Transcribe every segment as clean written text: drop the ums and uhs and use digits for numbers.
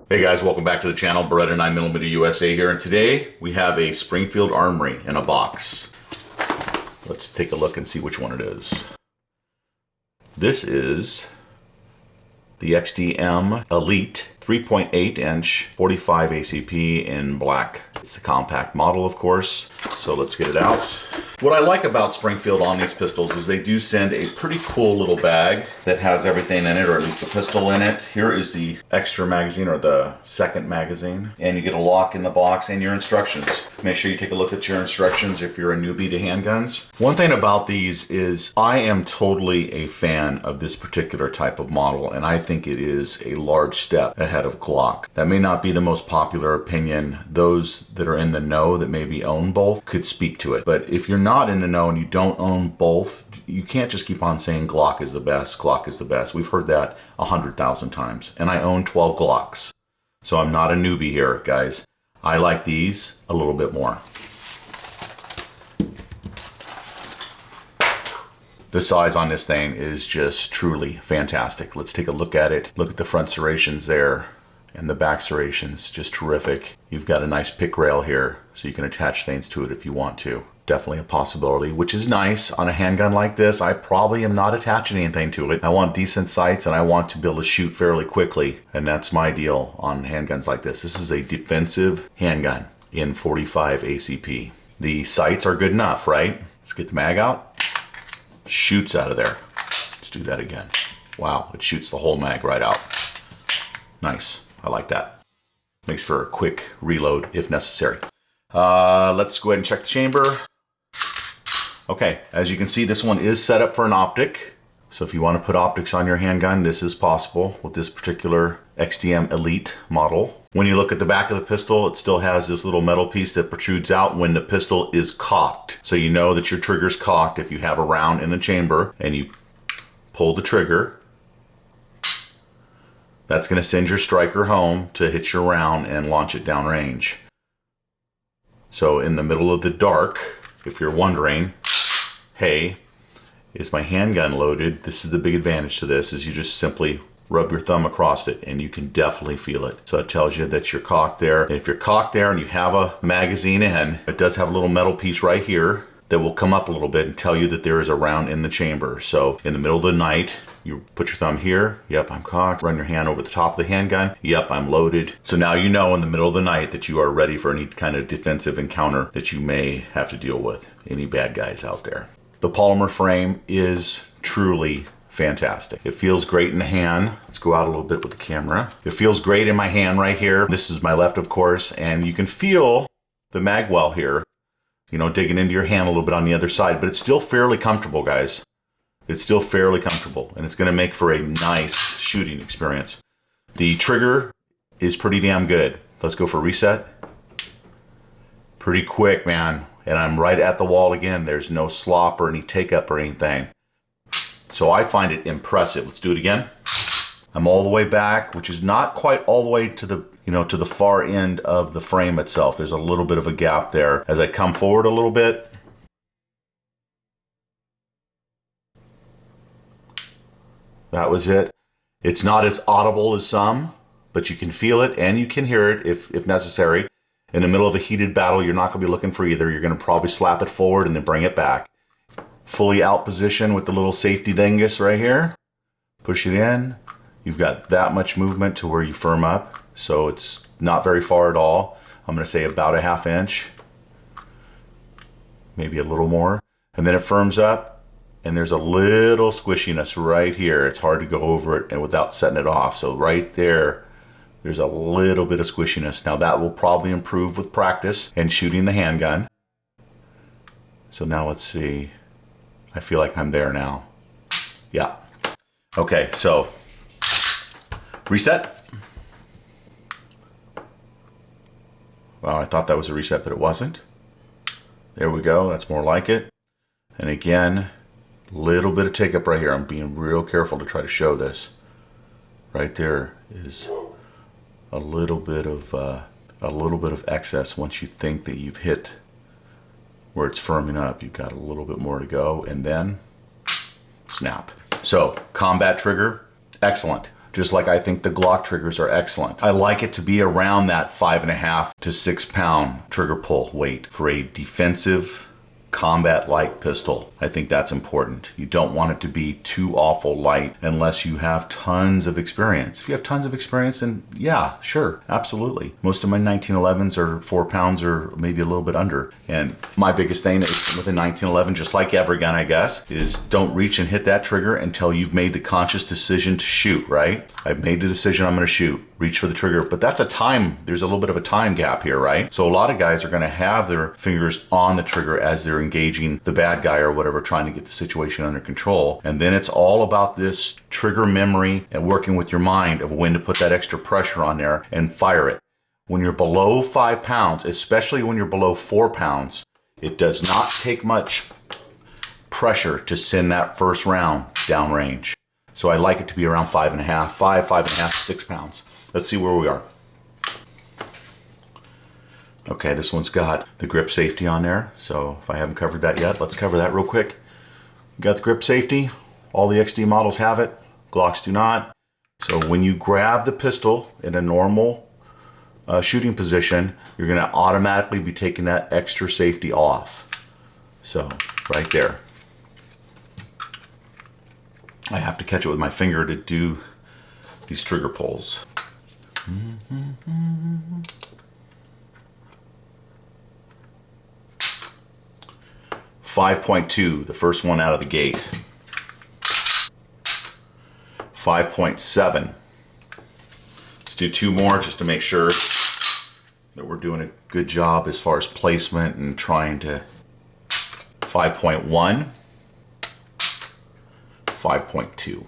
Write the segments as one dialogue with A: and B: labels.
A: Hey guys, welcome back to the channel. Beretta 9mm USA here, and today we have a Springfield Armory in a box. Let's take a look and see which one it is. This is the XDm Elite 3.8 inch 45 ACP in black. It's the compact model, of course, so let's get it out. What I like about Springfield on these pistols is they do send a pretty cool little bag that has everything in it, or at least the pistol in it. Here is the extra magazine, or the second magazine, and you get a lock in the box and your instructions. Make sure you take a look at your instructions if you're a newbie to handguns. One thing about these is I am totally a fan of this particular type of model, and I think it is a large step ahead of Glock. That may not be the most popular opinion. Those that are in the know that maybe own both could speak to it, but if you're not in the know and you don't own both, you can't just keep on saying Glock is the best, Glock is the best. We've heard that 100,000 times, and I own 12 Glocks, so I'm not a newbie here, guys. I like these a little bit more. The size on this thing is just truly fantastic. Let's take a look at it. Look at the front serrations there, and the back serrations, just terrific. You've got a nice pick rail here, so you can attach things to it if you want to. Definitely a possibility, which is nice. On a handgun like this, I probably am not attaching anything to it. I want decent sights and I want to be able to shoot fairly quickly, and that's my deal on handguns like this. This is a defensive handgun in 45 ACP. The sights are good enough, right? Let's get the mag out. Shoots out of there. Let's do that again. Wow, it shoots the whole mag right out. Nice, I like that. Makes for a quick reload if necessary. Let's go ahead and check the chamber. Okay, as you can see, this one is set up for an optic. So if you want to put optics on your handgun, this is possible with this particular XDm Elite model. When you look at the back of the pistol, it still has this little metal piece that protrudes out when the pistol is cocked. So you know that your trigger's cocked if you have a round in the chamber and you pull the trigger. That's going to send your striker home to hit your round and launch it downrange. So in the middle of the dark, if you're wondering, hey, is my handgun loaded? This is the big advantage to this, is you just simply rub your thumb across it and you can definitely feel it. So it tells you that you're cocked there. And if you're cocked there and you have a magazine in, it does have a little metal piece right here that will come up a little bit and tell you that there is a round in the chamber. So in the middle of the night, you put your thumb here, yep, I'm cocked. Run your hand over the top of the handgun, yep, I'm loaded. So now you know in the middle of the night that you are ready for any kind of defensive encounter that you may have to deal with, any bad guys out there. The polymer frame is truly fantastic. It feels great in the hand. Let's go out a little bit with the camera. It feels great in my hand right here. This is my left, of course, and you can feel the mag well here, you know, digging into your hand a little bit on the other side, but it's still fairly comfortable, guys. It's still fairly comfortable, and it's going to make for a nice shooting experience. The trigger is pretty damn good. Let's go for reset. Pretty quick, man. And I'm right at the wall again. There's no slop or any take up or anything. So I find it impressive. Let's do it again. I'm all the way back, which is not quite all the way to the, you know, to the far end of the frame itself. There's a little bit of a gap there. As I come forward a little bit, that was it. It's not as audible as some, but you can feel it and you can hear it if necessary. In the middle of a heated battle, you're not going to be looking for either. You're going to probably slap it forward and then bring it back. Fully out position with the little safety dingus right here. Push it in. You've got that much movement to where you firm up. So it's not very far at all. I'm going to say about a ½ inch. Maybe a little more. And then it firms up. And there's a little squishiness right here. It's hard to go over it and without setting it off. So right there, there's a little bit of squishiness. Now that will probably improve with practice and shooting the handgun. So now let's see. I feel like I'm there now. Yeah. Okay, so reset. Well, I thought that was a reset, but it wasn't. There we go. That's more like it. And again, little bit of take up right here. I'm being real careful to try to show this. Right there is a little bit of excess. Once you think that you've hit where it's firming up, you've got a little bit more to go, and then snap. So combat trigger, excellent. just like I think the Glock triggers are excellent. I like it to be around that 5.5 to 6 pound trigger pull weight for a defensive combat-like pistol. I think that's important. You don't want it to be too awful light unless you have tons of experience. If you have tons of experience, then yeah, sure, absolutely. Most of my 1911s are 4 pounds or maybe a little bit under. And my biggest thing is with a 1911, just like every gun, I guess, is don't reach and hit that trigger until you've made the conscious decision to shoot, right? I've made the decision I'm going to shoot. Reach for the trigger, but that's a time, there's a little bit of a time gap here, right? So a lot of guys are going to have their fingers on the trigger as they're engaging the bad guy or whatever, trying to get the situation under control. And then it's all about this trigger memory and working with your mind of when to put that extra pressure on there and fire it. When you're below 5 pounds, especially when you're below 4 pounds, it does not take much pressure to send that first round downrange. So I like it to be around 5.5, 5.5 to 6 pounds. Let's see where we are. Okay, this one's got the grip safety on there. So if I haven't covered that yet, let's cover that real quick. Got the grip safety. All the XD models have it. Glocks do not. So when you grab the pistol in a normal shooting position, you're going to automatically be taking that extra safety off. So right there. I have to catch it with my finger to do these trigger pulls. 5.2, the first one out of the gate. 5.7. Let's do 2 more just to make sure that we're doing a good job as far as placement and trying to. 5.1. 5.2.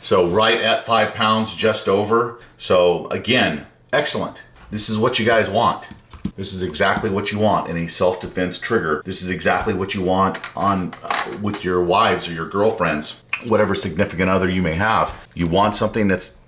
A: So right at 5 pounds, just over. So again, excellent. This is what you guys want. This is exactly what you want in a self-defense trigger. This is exactly what you want on with your wives or your girlfriends, whatever significant other you may have. You want something that's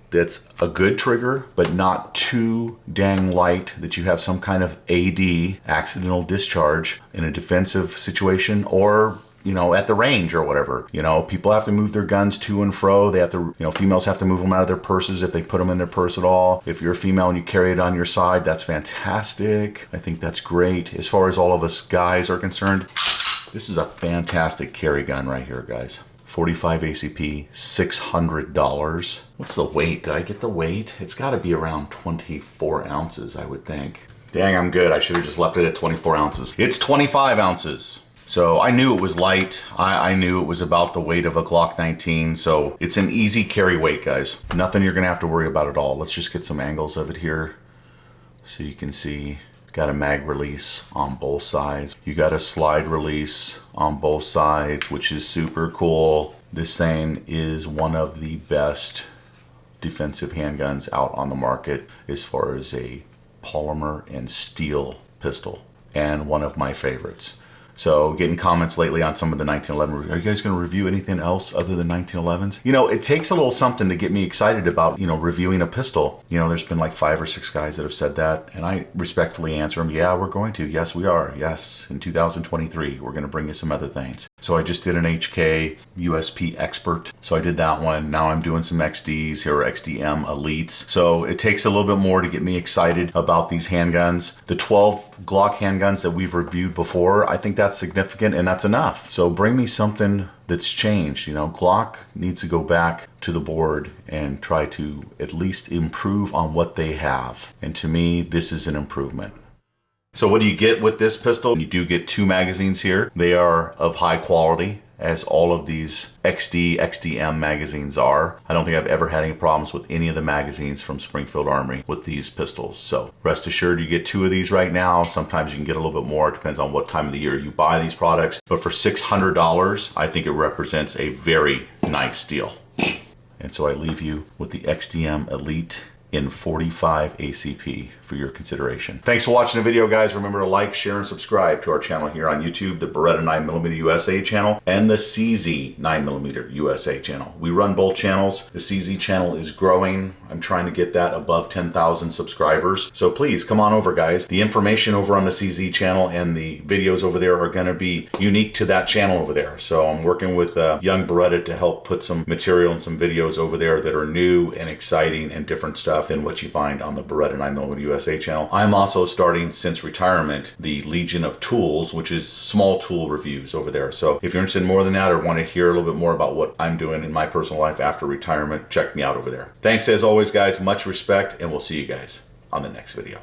A: a good trigger, but not too dang light that you have some kind of AD, accidental discharge, in a defensive situation, or you know, at the range or whatever. You know, people have to move their guns to and fro. They have to, you know, females have to move them out of their purses if they put them in their purse at all. If you're a female and you carry it on your side, that's fantastic. I think that's great. As far as all of us guys are concerned, this is a fantastic carry gun right here, guys. 45 ACP, $600. What's the weight? Did I get the weight? It's got to be around 24 ounces, I would think. Dang, I'm good. I should have just left it at 24 ounces. It's 25 ounces. So I knew it was light. I knew it was about the weight of a Glock 19. So it's an easy carry weight, guys. Nothing you're gonna have to worry about at all. Let's just get some angles of it here so you can see. Got a mag release on both sides. You got a slide release on both sides, which is super cool. This thing is one of the best defensive handguns out on the market as far as a polymer and steel pistol, and one of my favorites. So getting comments lately on some of the 1911. Are you guys going to review anything else other than 1911s? You know, it takes a little something to get me excited about, you know, reviewing a pistol. You know, there's been like 5 or 6 guys that have said that, and I respectfully answer them, yeah, we're going to. Yes, we are. Yes, in 2023, we're going to bring you some other things. So I just did an HK USP Expert. So I did that one. Now I'm doing some XDs here, XDM Elites. So it takes a little bit more to get me excited about these handguns. The 12 Glock handguns that we've reviewed before, I think that's significant and that's enough. So bring me something that's changed. You know, Glock needs to go back to the board and try to at least improve on what they have. And to me, this is an improvement. So what do you get with this pistol? You do get 2 magazines here. They are of high quality, as all of these XD, XDM magazines are. I don't think I've ever had any problems with any of the magazines from Springfield Armory with these pistols. So rest assured, you get 2 of these right now. Sometimes you can get a little bit more. It depends on what time of the year you buy these products. But for $600, I think it represents a very nice deal. And so I leave you with the XDM Elite in 45 ACP for your consideration. Thanks for watching the video, guys. Remember to like, share, and subscribe to our channel here on YouTube, the Beretta 9mm USA channel and the CZ 9mm USA channel. We run both channels. The CZ channel is growing. I'm trying to get that above 10,000 subscribers. So please come on over, guys. The information over on the CZ channel and the videos over there are going to be unique to that channel over there. So I'm working with young Beretta to help put some material and some videos over there that are new and exciting and different stuff than what you find on the Beretta 9mm USA channel. I'm also starting, since retirement, the Legion of Tools, which is small tool reviews over there. So if you're interested in more than that or want to hear a little bit more about what I'm doing in my personal life after retirement, check me out over there. Thanks as always, guys. Much respect, and we'll see you guys on the next video.